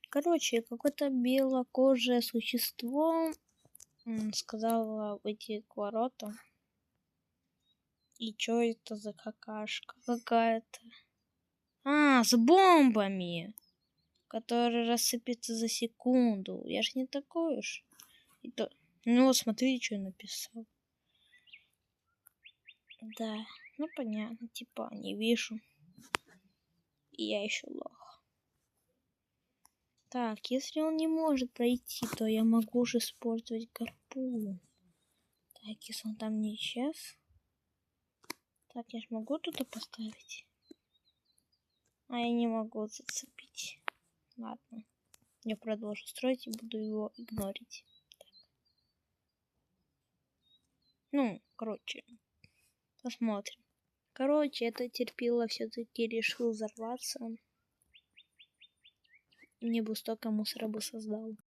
Короче, какое-то белокожее существо сказала выйти к воротам. И чё это за какашка какая-то? А, с бомбами, которые рассыпятся за секунду. Я ж не такой уж. Ну вот смотри, что я написал. Да, ну понятно, типа не вижу. И я еще лох. Так, если он не может пройти, то я могу же использовать гарпун. Так, если он там не исчез. Так, я ж могу туда поставить? А я не могу зацепить. Ладно. Я продолжу строить и буду его игнорить. Так. Ну, короче. Посмотрим. Короче, это терпило все-таки решил взорваться. Мне бы столько мусора бы создал.